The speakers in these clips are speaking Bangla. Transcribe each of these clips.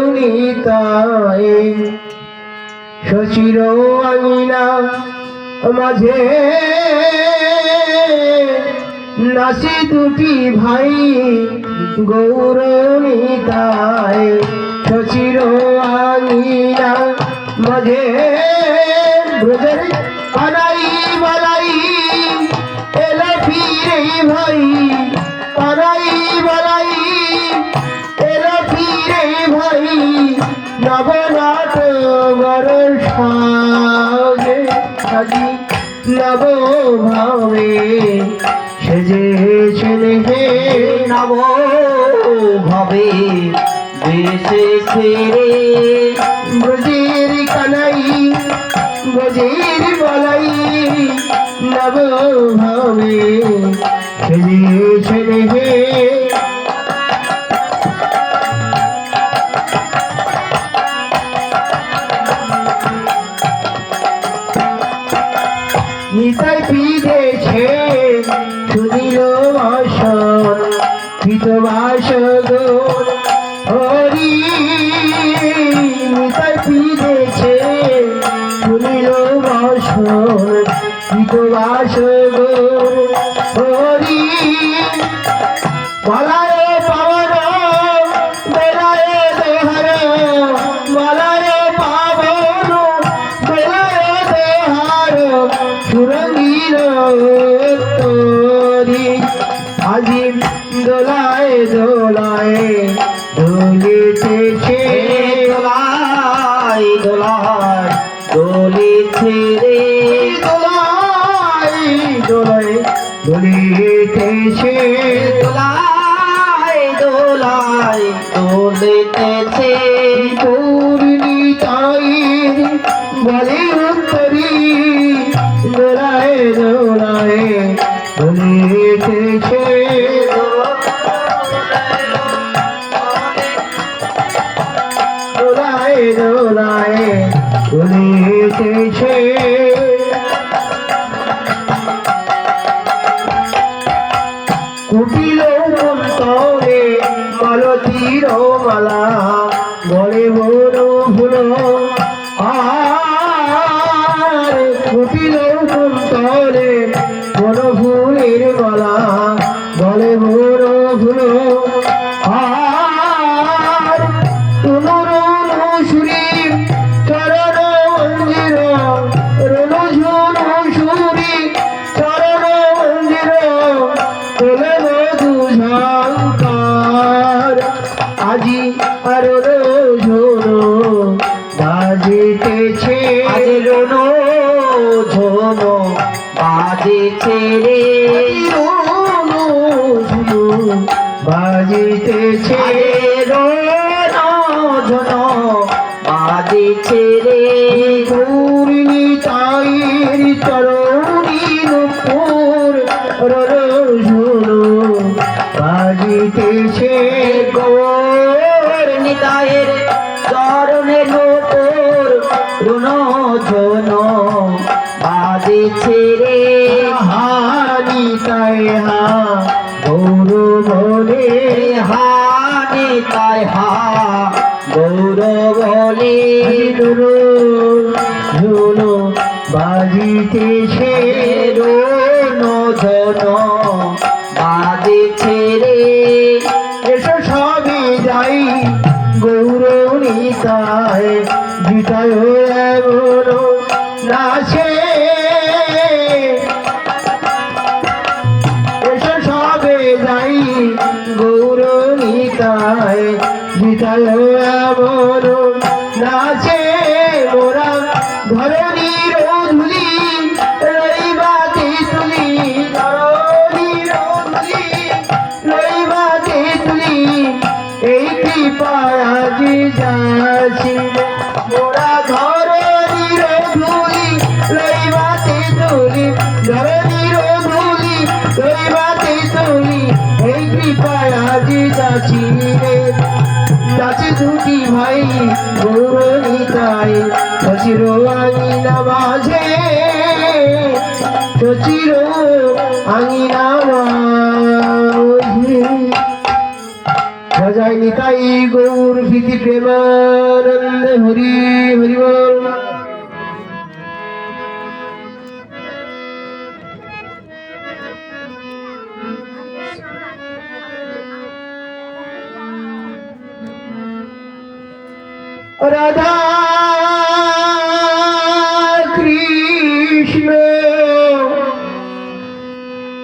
গৌরনীতায় শশীর আঙিনা মাঝে নাচে দুটি ভাই গৌরনীতায় শশীর আঙিনা মাঝে ব্রজের কানাই বালাই এলো ফিরে ভাই কানাই বালাই এলো ফিরে ভাই নবনাথ বরসাগে আজি নব ভাবে সেজেছেন হে নব ভাবে বেসেছে রে ব্রজের কানাই ব্রজের বালাই নব ভাবে সেজেছেন হে নিতাই পিধেছে শুনিল বাসন পিতবাস গোর হরি নিতাই পিধেছে শুনিল বাসন পিতবাস গোর হরি বলায় পাবন বেলায় দেহর বলায় পাবন বেলায় দেহার সুরঙ্গীর তোরি আজি দোলায় দোলায় দোলিতেছে দোলায় দোলায় দোলিছে রে দোলায় দোলায় দোলিতেছে দোলায় দোলায় দোলিতেছে গৌরনীতায়ের বলে উত্তরি দোলায় দোলায় দোলিতেছে দোলায় দোলায় দোলিতেছে কুটিল অন্তরে মালতীর মালা বলে বড় ফুল আর কুটিল অন্তরে বড় ফুলের মালা বলে বড় ফুল আর তুমুর সুরি চরণ মন্দির রণু সুরি চরণ মন্দির তোলে মধু ঝঙ্কার আজি আর ঝোনো বাজিতেছে আজ রোনো ঝোনো বাজেছে রে রোনো ঝোনো বাজিতেছে রোনো ঝোনো বাজেছে রে গৌরনীতায়ের চরণীর উপর ঝোনো বাজিতেছে গৌরনীতায়ের চরণের উপর রোনো ঝোনো বাজেছে রে হানিতায় হা গৌর বলে হানিতায় হা গৌর বলে ঝোনো বাজিতেছে রোনো ঝোনো বাজেছে রে এসো সবই যাই গৌরনীতায় গীতায় এমন নাচে এসো সবে যাই গৌরনীতায় গীতায় এমন নাচে মোরা ধরণীর ধুলি রইবাতে তুলি ধরণীর ধুলি রইবাতে তুলি এই কৃপায় আজি যাচ্ছি মোরা ধরণীর ধুলি রইবাতে তুলি ধরণীর ধুলি রইবাতে তুলি এই কৃপায় আজি যাচ্ছি রে নাচে দুটি ভাই গৌরনীতায় শশীর আঙিনা মাঝে শশীর আঙিনা মাঝে ভজাই নিতাই গৌর ভীতি প্রেমানন্দে হরি হরি বল। রাধা কৃষ্ণ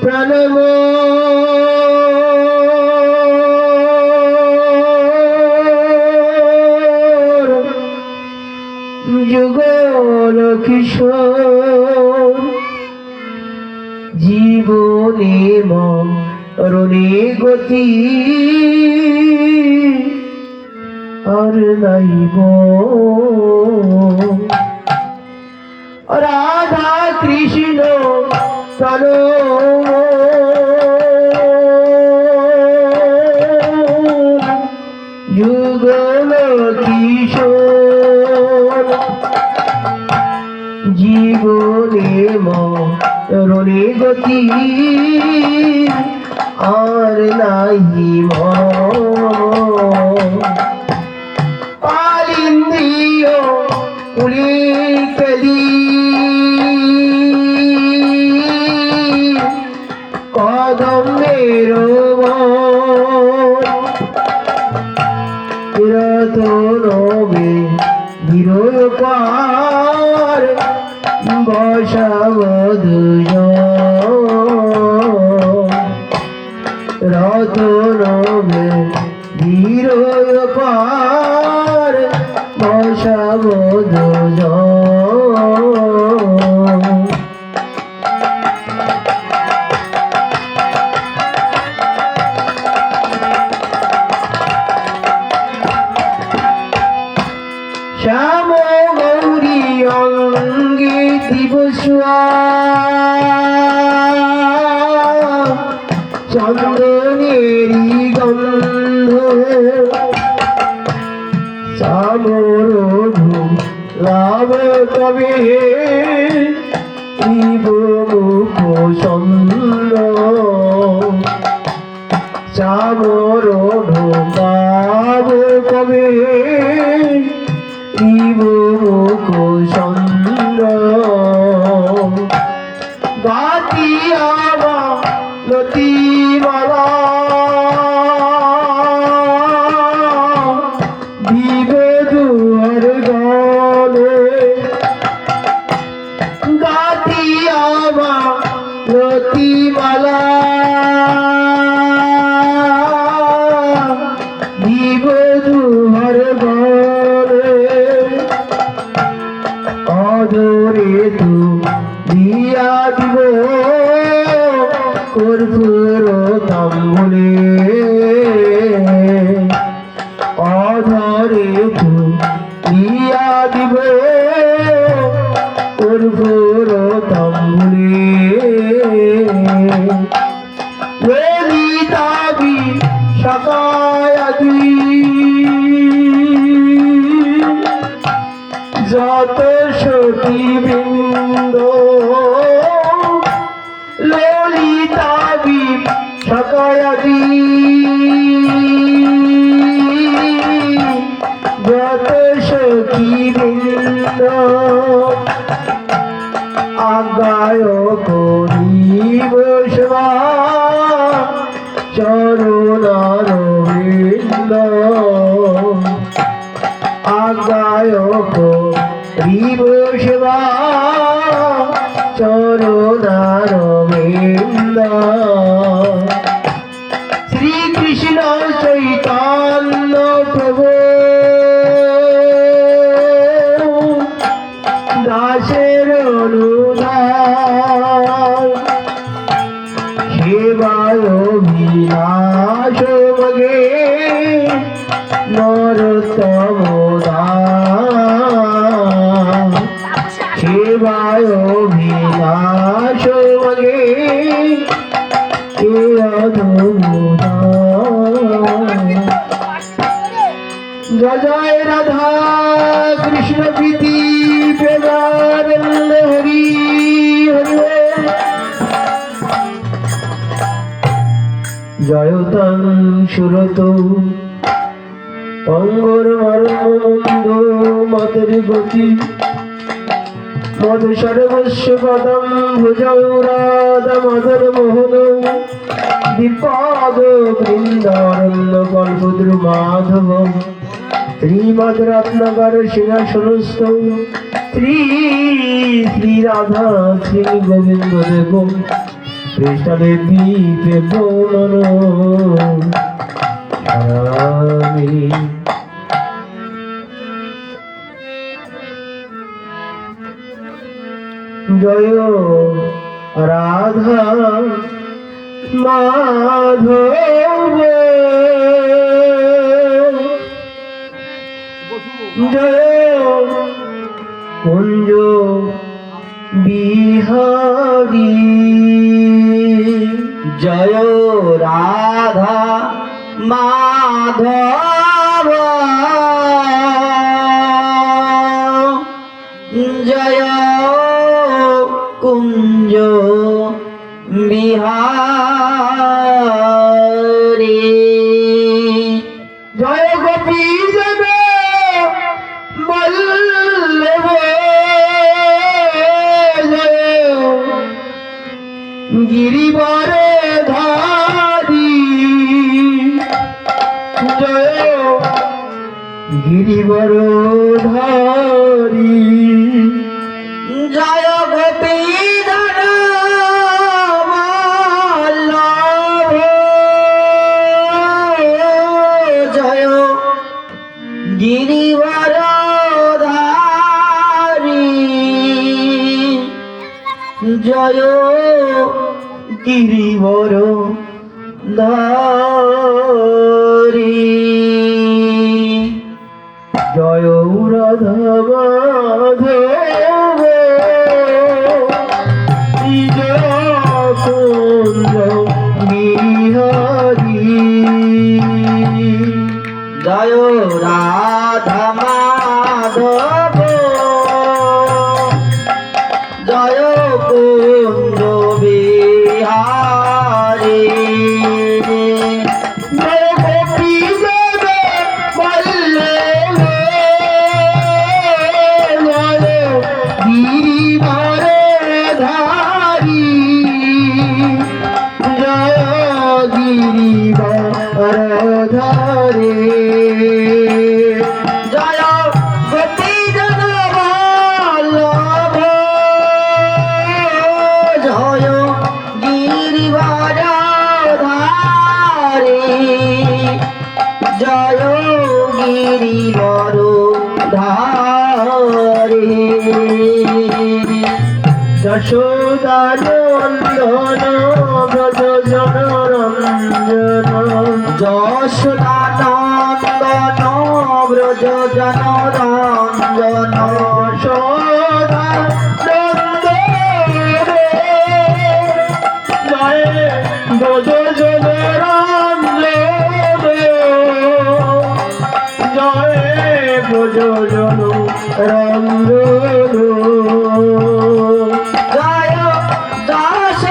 প্রণম যুগল কিশোর জীবনে মরণে গতি আর নাইব। রাধা কৃষ্ণ প্রণম যুগল কিশোর জীবনে মরণে গতি আর নাহিব। পালিন্দ্রিয় কুলি কলি কদম্বের রতনবে বিরয় পার বসাবধূজ রতনবে বিরয় পার বসাবধূজ। শ্যাম গৌরী অঙ্গে দিবসুয়া চন্দনেরি গন্ধ চামর লাভ কবে শিব মুখ সন্দ চামর ঢোকাব কবে শিব মুখ সন্দ গাতিয়া লতি মালা দিবে দুয়ার গলে গাতিয়া লতি মালা দিবে দুয়ার গলে অদরে তু দিয়া দিব কর্পূর তাম্বুলে অধরে তু দিয়া দিব কর্পূর তাম্বুলে ললিতাবি সকায়াদি যত সতী বৃন্দ ললিতাবি সকায়াদি যত সখী বৃন্দ আজ্ঞায় করিব সেবা চরণার বৃন্দ আজ্ঞায় করিব সেবা চরণার বৃন্দ। শ্রীকৃষ্ণ চৈতন্য প্রভু দাসের অনুদান সেবায় বিলাস মগে নরোত্তম দান সেবায় বিলাস মগে জয় জয় রাধা কৃষ্ণ প্রীতি প্রেমানন্দ হরি হরি। জয়তাং সুরত অঙ্গর মর্মমন্দ মতের গতি মধু সর্বস্ব পদম ভুজৌ রাধা মদর মোহন দ্বিপদ বৃন্দারণ্য কল্পদ্র মাধব শ্রীমদ রত্নকর সিংহাসনস্থ শ্রী শ্রী রাধা শ্রী গোবিন্দ দেব কৃষ্ণের দীপে বনন আমি জয় রাধা মাধব জয় কুঞ্জ বিহারী জয় রাধা মাধব জয় কুঞ্জ বিহারী জয় গোপী জন বল্লভ জয় গিরিবর ধারী জয় গিরিবর ধারী জয় গোপী জন বল্লভ জয় গিরিবর ধারী জয় গিরিবর ধারী জয় রাধা মাধব জয় কুঞ্জ বিহারী জয় রাধা মাধব জয় কুঞ্জ বিহারী জয় গোপী জন বল্লভ জয় গিরিবর ধারী জয় গিরিবর ধারী জয় গোপী জন বল্লভ জয় গিরিবর ধারী জয় গিরিবর ধারী যশোদানন্দন ব্রজ জনরঞ্জন যশোদানন্দন ব্রজ জনরঞ্জন যশোদানন্দ জয় ব্রজ জনরঞ্জন জয় ব্রজ জনরঞ্জন জয় যশোদানন্দন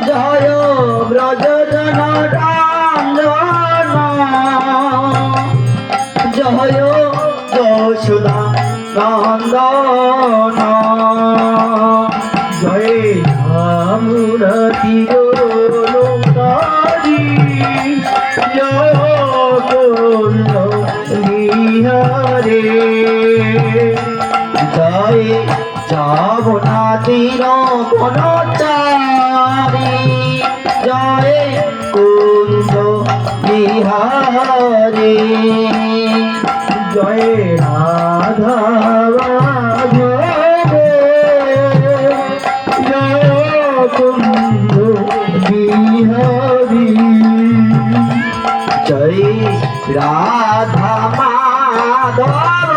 জয় ব্রজ জনরঞ্জন জয় যশোদানন্দন জয় আমরা তিরোলঙ্কারী জয় কুঞ্জ বিহারী জয় যমুনা তীর বনচারী জয় কুঞ্জ বিহারী জয় রাধা মাধব জয় কুঞ্জ বিহারী জয় রাধা মাধব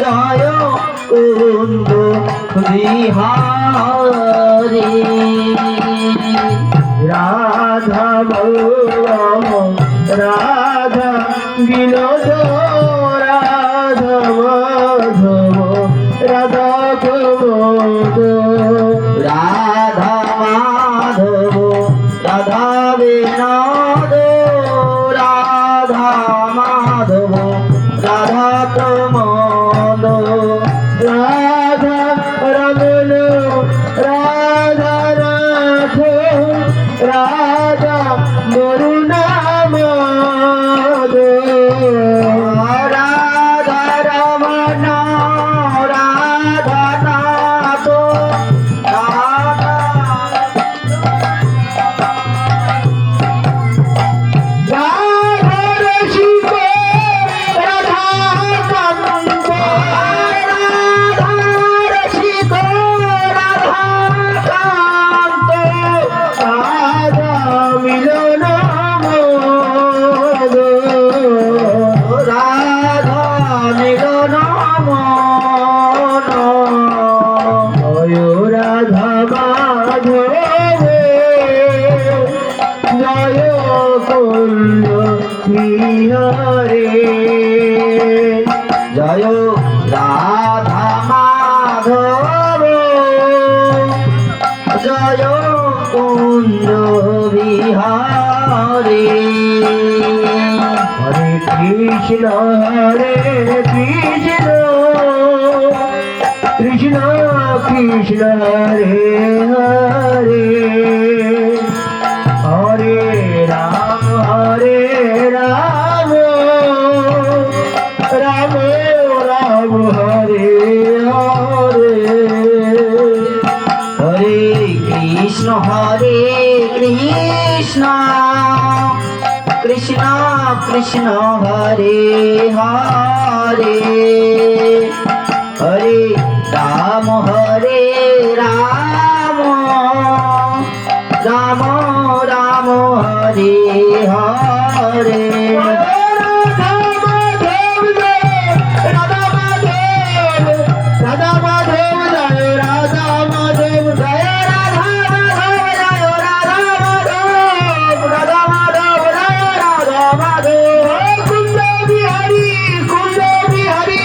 জয় কুঞ্জ বিহারী রাধা বল্লভ রাধা বিনোদ রাধা মাধব রাধা প্রমোদ মাধব রাধা বিনোদ রাধা মাধব রাধা প্রমোদ রাধা রমন রাধা রাধ রাধা মরুনামদ রাধা রমণ রাধা নাথ রাধা রাধা রসিক রাধা কান্ত রাধা রসিক রাধা কান্ত রাধা মিলন মোদ রাধা মিলন মন জয় রাধা মাধব জয় কুঞ্জ বিহারে জয় রাধা মাধব জয় কুঞ্জ বিহারে হরে কৃষ্ণ কৃষ্ণ কৃষ্ণ হরে হরে হরে রাম রাম রাম হরে হরে হরে কৃষ্ণ কৃষ্ণ কৃষ্ণ হরে হরে হরে রাম রাম রাম হরে হরে রাধা মাধব জয় রাধা মাধব জয় রাধা মাধব জয় রাধা মাধব রাধা মাধব জয় রাধা মাধব কুঞ্জ বিহারি কুঞ্জ বিহারি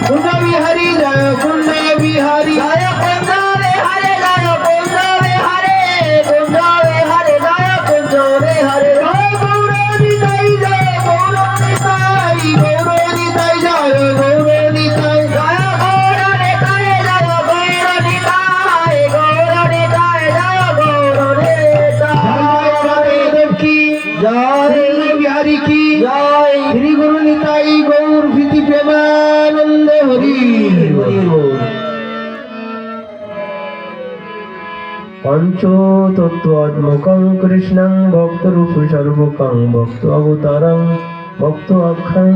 কুঞ্জ বিহারি জয় কুঞ্জ বিহারি জয় কুঞ্জ বিহারে জয় কুঞ্জ বিহারে কুঞ্জ বিহারে জয় কুঞ্জ বিহারে গৌরনিতাই জয় গৌরনিতাই গৌরনিতাই জয় গৌরনিতাই জয় গৌরনিতায় জয় গৌরনিতায় গৌরনিতায় জয় গৌরনিতায় দেব কি জয় বিহারি কি জয় শ্রী গুরু নিতাই গৌর ভীতি প্রেমানন্দ হরি হরি বল। পঞ্চতত্ত্বাত্মকং কৃষ্ণং ভক্তরূপ সর্বকং ভক্ত অবতারং ভক্ত অক্ষং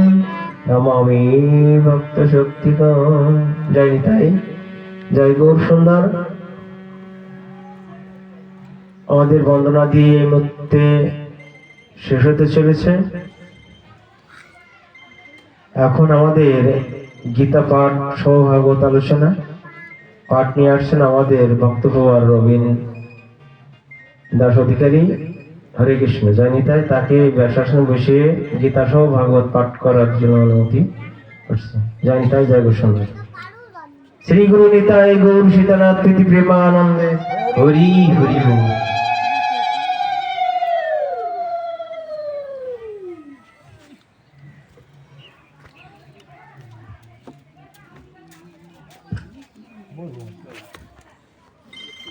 নমামি ভক্ত শক্তিকং। জয় নিতাই জয় গৌর সুন্দর। আমাদের বন্দনা দিয়ে এই মুহূর্তে শেষ হতে চলেছে। এখন আমাদের গীতা পাঠ সহ ভাগবত আলোচনা পাঠ নিয়ে আসছেন আমাদের বক্তব্যবার রবীন দাস অধিকারী। হরে কৃষ্ণ। জয় নিতাই তাকে ব্যাসাসনে বসিয়ে গীতা সহ ভাগবত পাঠ করার জন্য অনুমতি করছে। জয় নিতাই জয় গোস্বামী। শ্রী গুরু নিতাই গৌর সীতানাথ প্রীতি প্রেমানন্দে হরি হরি বল।